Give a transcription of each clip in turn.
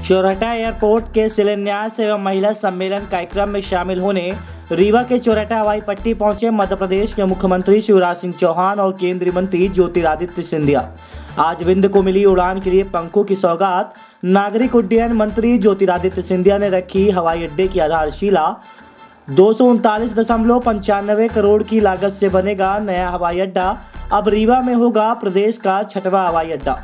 चौराटा airport के शिलान्यास एवं महिला सम्मेलन कार्यक्रम में शामिल होने रीवा के चौराटा हवाई पट्टी पहुंचे मध्य प्रदेश के मुख्यमंत्री शिवराज सिंह चौहान और केंद्रीय मंत्री ज्योतिरादित्य सिंधिया। आज विंध्य को मिली उड़ान के लिए पंखों की सौगात नागरिक उड्डयन मंत्री ज्योतिरादित्य सिंधिया ने रखी। हवाई अड्डे की आधारशिला 239.95 करोड़ की लागत से बनेगा नया हवाई अड्डा। अब रीवा में होगा प्रदेश का 6वां हवाई अड्डा।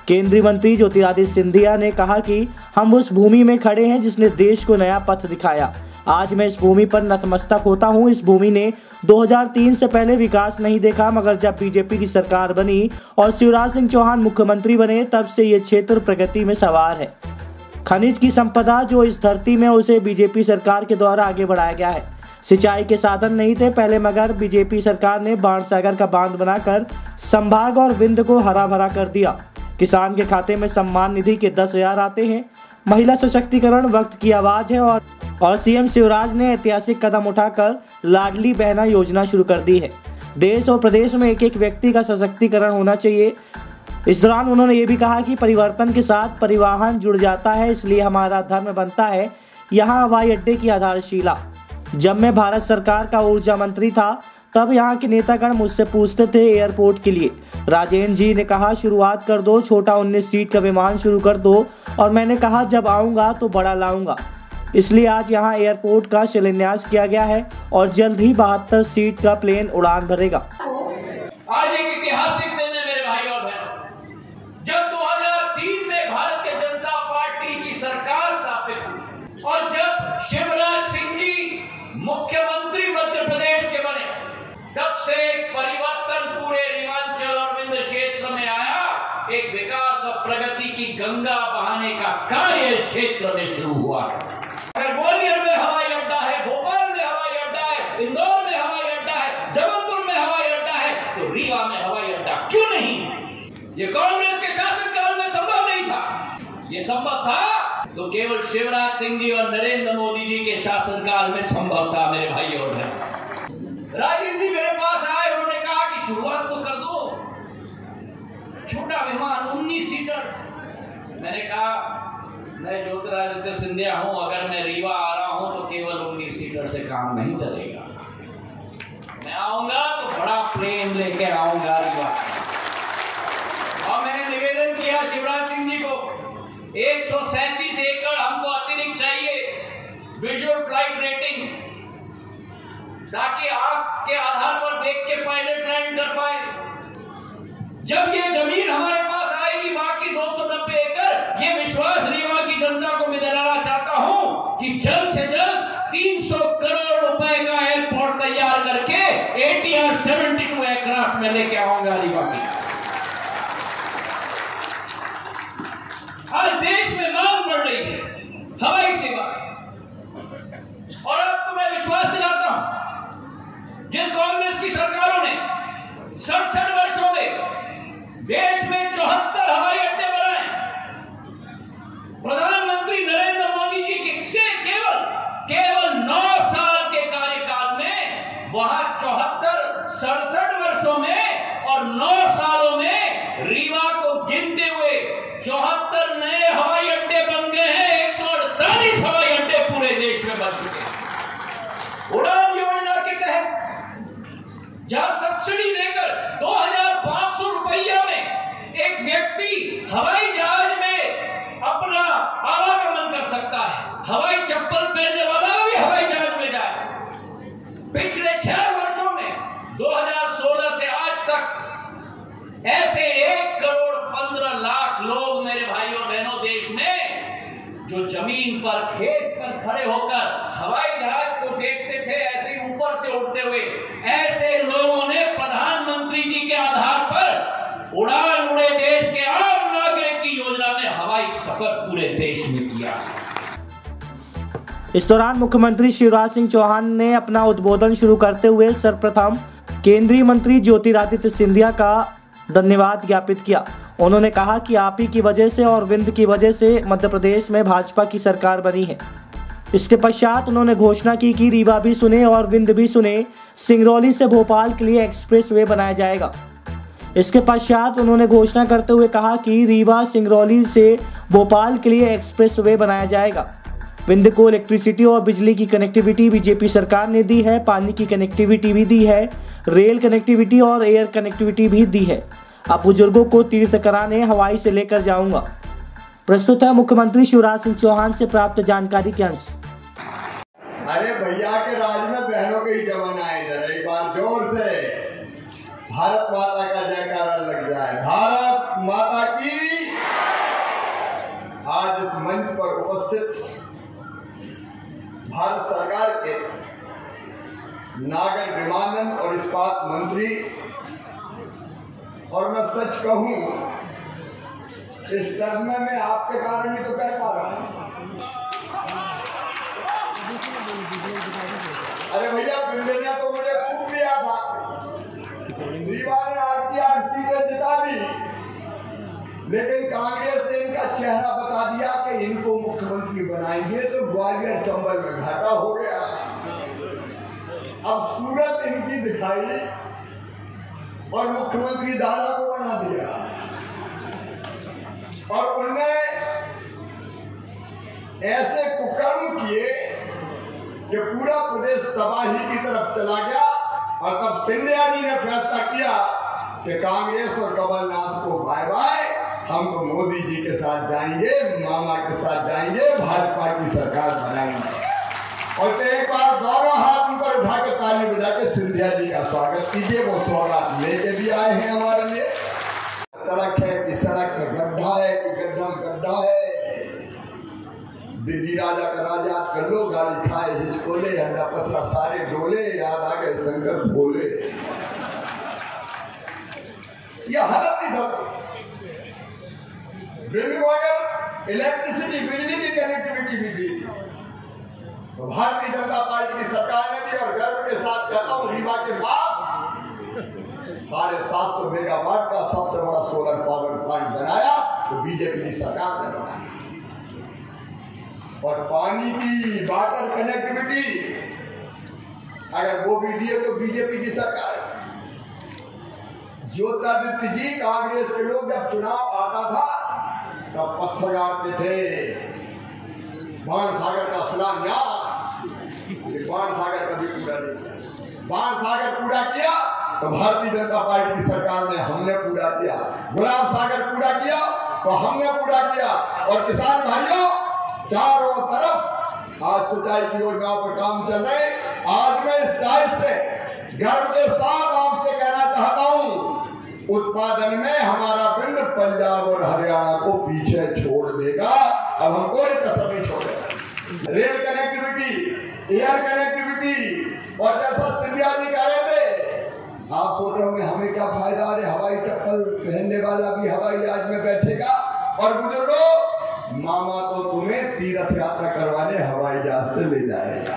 केंद्रीय मंत्री ज्योतिरादित्य सिंधिया ने कहा कि हम उस भूमि में खड़े हैं जिसने देश को नया पथ दिखाया। आज मैं इस भूमि पर नतमस्तक होता हूं। इस भूमि ने 2003 से पहले विकास नहीं देखा, मगर जब बीजेपी की सरकार बनी और शिवराज सिंह चौहान मुख्यमंत्री बने तब से ये क्षेत्र प्रगति में सवार है। खनिज की संपदा जो इस धरती में, उसे बीजेपी सरकार के द्वारा आगे बढ़ाया गया है। सिंचाई के साधन नहीं थे पहले, मगर बीजेपी सरकार ने बाणसागर का बांध बनाकर संभाग और विंध्य को हरा भरा कर दिया। किसान के खाते में सम्मान निधि के 10,000 आते हैं। महिला सशक्तिकरण वक्त की आवाज है और सीएम शिवराज ने ऐतिहासिक कदम उठाकर लाडली बहना योजना शुरू कर दी है। देश और प्रदेश में एक एक व्यक्ति का सशक्तिकरण होना चाहिए। इस दौरान उन्होंने ये भी कहा कि परिवर्तन के साथ परिवहन जुड़ जाता है, इसलिए हमारा धर्म बनता है यहाँ हवाई अड्डे की आधारशिला। जब मैं भारत सरकार का ऊर्जा मंत्री था तब यहाँ के नेतागण मुझसे पूछते थे एयरपोर्ट के लिए। राजेंद्र जी ने कहा शुरुआत कर दो, छोटा 19 सीट का विमान शुरू कर दो, और मैंने कहा जब आऊँगा तो बड़ा लाऊंगा। इसलिए आज यहाँ एयरपोर्ट का शिलान्यास किया गया है और जल्द ही 72 सीट का प्लेन उड़ान भरेगा। आज एक ऐतिहासिक दिन है मेरे भाई और बहनों, जब 2003 में भारतीय जनता पार्टी की सरकार स्थापित हुई और जब शिवराज सिंह जी मुख्यमंत्री मध्य प्रदेश के बने, तब से परिवर्तन पूरे रीवांचल और विंध्य क्षेत्र में आया। एक विकास और प्रगति की गंगा बहाने का कार्य इस क्षेत्र में शुरू हुआ। अगर ग्वालियर में हवाई अड्डा है, भोपाल में हवाई अड्डा है, इंदौर में हवाई अड्डा है, जबलपुर में हवाई अड्डा है, तो रीवा में हवाई अड्डा क्यों नहीं? ये कांग्रेस के शासनकाल में संभव नहीं था। ये संभव था तो केवल शिवराज सिंह जी और नरेंद्र मोदी जी के शासनकाल में संभव था। मेरे भाई और बहन, राजेंद्र जी मेरे पास आए, उन्होंने कहा कि शुरुआत तो कर दो, छोटा विमान 19 सीटर। मैंने कहा मैं ज्योतिरादित्य सिंधिया हूं, अगर मैं रीवा आ रहा हूं तो केवल 19 सीटर से काम नहीं चलेगा। मैं आऊंगा तो बड़ा प्लेन लेके आऊंगा रीवा। और मैंने निवेदन किया शिवराज सिंह जी को, 137 एकड़ हमको अतिरिक्त चाहिए विजुअल फ्लाइट रेटिंग, ताकि आंख के आधार पर देख के पायलट लैंड कर पाए। जब ये जमीन हमारे पास आएगी, बाकी 290 एकड़, ये विश्वास रीवा की जनता को मैं दिलाना चाहता हूं कि जल्द से जल्द 300 करोड़ रुपए का एयरपोर्ट तैयार करके ATR 72 एयरक्राफ्ट में लेके आऊंगा रीवा की। आज देश में मांग बढ़ रही है हवाई सेवा, और अब तो मैं विश्वास दिलाता हूं, जिस कांग्रेस की सरकारों ने 67 वर्षों में देश में 74 हवाई अड्डे बनाए, प्रधानमंत्री नरेंद्र मोदी जी के केवल 9 साल के कार्यकाल में वहां 67 वर्षों में और 9 सालों में रीवा को गिनते हुए 74 नए हवाई अड्डे बन गए हैं। 148 हवाई अड्डे पूरे देश में बन चुके हैं। उड़ान योजना के तहत जहां सब्सिडी देकर 2,500 रुपया में एक व्यक्ति हवाई जहाज में अपना आवागमन कर सकता है, हवाई चप्पल पहनने वाला भी हवाई जहाज में जाए। पिछले 6 वर्षों में 2016 से आज तक ऐसे 1 करोड़ 15 लाख लोग मेरे भाइयों बहनों देश में, जो जमीन पर खेत पर खड़े होकर हवाई जहाज को देखते थे ऐसे ऊपर से उड़ते हुए, ऐसे लोगों ने प्रधानमंत्री जी के आधार पर उड़ान उड़े देश के आम नागरिक की योजना में हवाई सफर पूरे देश में किया। इस दौरान मुख्यमंत्री शिवराज सिंह चौहान ने अपना उद्बोधन शुरू करते हुए सर्वप्रथम केंद्रीय मंत्री ज्योतिरादित्य सिंधिया का धन्यवाद ज्ञापित किया। उन्होंने कहा कि आप ही की वजह से और विंध्य की वजह से मध्य प्रदेश में भाजपा की सरकार बनी है। इसके पश्चात उन्होंने घोषणा की कि रीवा भी सुने और विंध्य भी सुने, सिंगरौली से भोपाल के लिए एक्सप्रेस वे बनाया जाएगा। इसके पश्चात उन्होंने घोषणा करते हुए कहा कि रीवा सिंगरौली से भोपाल के लिए एक्सप्रेसवे बनाया जाएगा। विंध्य को इलेक्ट्रिसिटी और बिजली की कनेक्टिविटी बीजेपी सरकार ने दी है, पानी की कनेक्टिविटी भी दी है, रेल कनेक्टिविटी और एयर कनेक्टिविटी भी दी है। अब बुजुर्गों को तीर्थ कराने हवाई से लेकर जाऊंगा। प्रस्तुत है मुख्यमंत्री शिवराज सिंह चौहान से प्राप्त जानकारी के अंश। अरे भैया के राज में बहनों के ही जमाना है। इधर एक बार जोर से भारत माता का जयकारा लग जाए। भारत माता की। आज इस मंच पर उपस्थित भारत सरकार के नागर विमानन और इस्पात मंत्री, और मैं सच कहूं इस टर्म में मैं आपके कारण ही तो कर पा रहा हूं। अरे भैया बिंदनिया तो मुझे खूब दिया था। रीवा ने 8 सीटें जिता दी, लेकिन कांग्रेस ने इनका चेहरा बता दिया कि इनको मुख्यमंत्री बनाएंगे तो ग्वालियर चंबल में घाटा हो गया। अब सूरत इनकी दिखाई और मुख्यमंत्री दादा को बना दिया, और उनने ऐसे कुकर्म किए कि पूरा प्रदेश तबाही की तरफ चला गया। और तब सिंधिया जी ने फैसला किया कि कांग्रेस और कमलनाथ को बाय बाय, हम तो मोदी जी के साथ जाएंगे, मामा के साथ जाएंगे, भाजपा की सरकार बनाएंगे। और तो एक बार दोनों हाथ ऊपर उठा के ताली बजा के सिंधिया जी का स्वागत कीजिए। वो स्वागत लेके भी आए हैं हमारे लिए। सड़क है कि सड़क में गड्ढा है कि गड्ढा में गड्ढा है। दिल्ली राजा का राजा कर लो, गाड़ी खाए हिचकोले, अंडा पसरा सारे डोले, याद आ गए शंकर भोले। ये हालत नहीं था। बिल को अगर इलेक्ट्रिसिटी बिजली की कनेक्टिविटी भी दी तो भारतीय जनता पार्टी की सरकार ने दी। और गर्व के साथ कहता हूं, रीवा के पास 750 मेगावाट का सबसे बड़ा सोलर पावर प्लांट बनाया तो बीजेपी की सरकार ने बनाया। और पानी की वाटर कनेक्टिविटी अगर वो भी दिए तो बीजेपी की सरकार। ज्योतिरादित्य जी, कांग्रेस के लोग जब चुनाव आता था तब पत्थर गाड़ते थे। बाण सागर का शिलान्यास, बाण सागर कभी पूरा नहीं किया। बाण सागर पूरा किया तो भारतीय जनता पार्टी की सरकार ने, हमने पूरा किया। गुलाब सागर पूरा किया तो हमने पूरा किया। और किसान भाइयों, चारों तरफ आज सिंचाई की योजनाओं पर काम चल रहे। आज मैं इस डाइस से गर्व के साथ आपसे कहना चाहता हूं, उत्पादन में हमारा बिंद पंजाब और हरियाणा को पीछे छोड़ देगा। अब हम कोई कसर नहीं छोड़ेगा। रेल कनेक्टिविटी, एयर कनेक्टिविटी, और जैसा सिंधिया जी कह रहे थे, आप सोच रहे होंगे हमें क्या फायदा, अरे हवाई चप्पल पहनने वाला भी हवाई जहाज में बैठेगा। और बुजुर्गों, मामा तो तुम्हें तीर्थ यात्रा करवाने हवाई जहाज से ले जाएगा।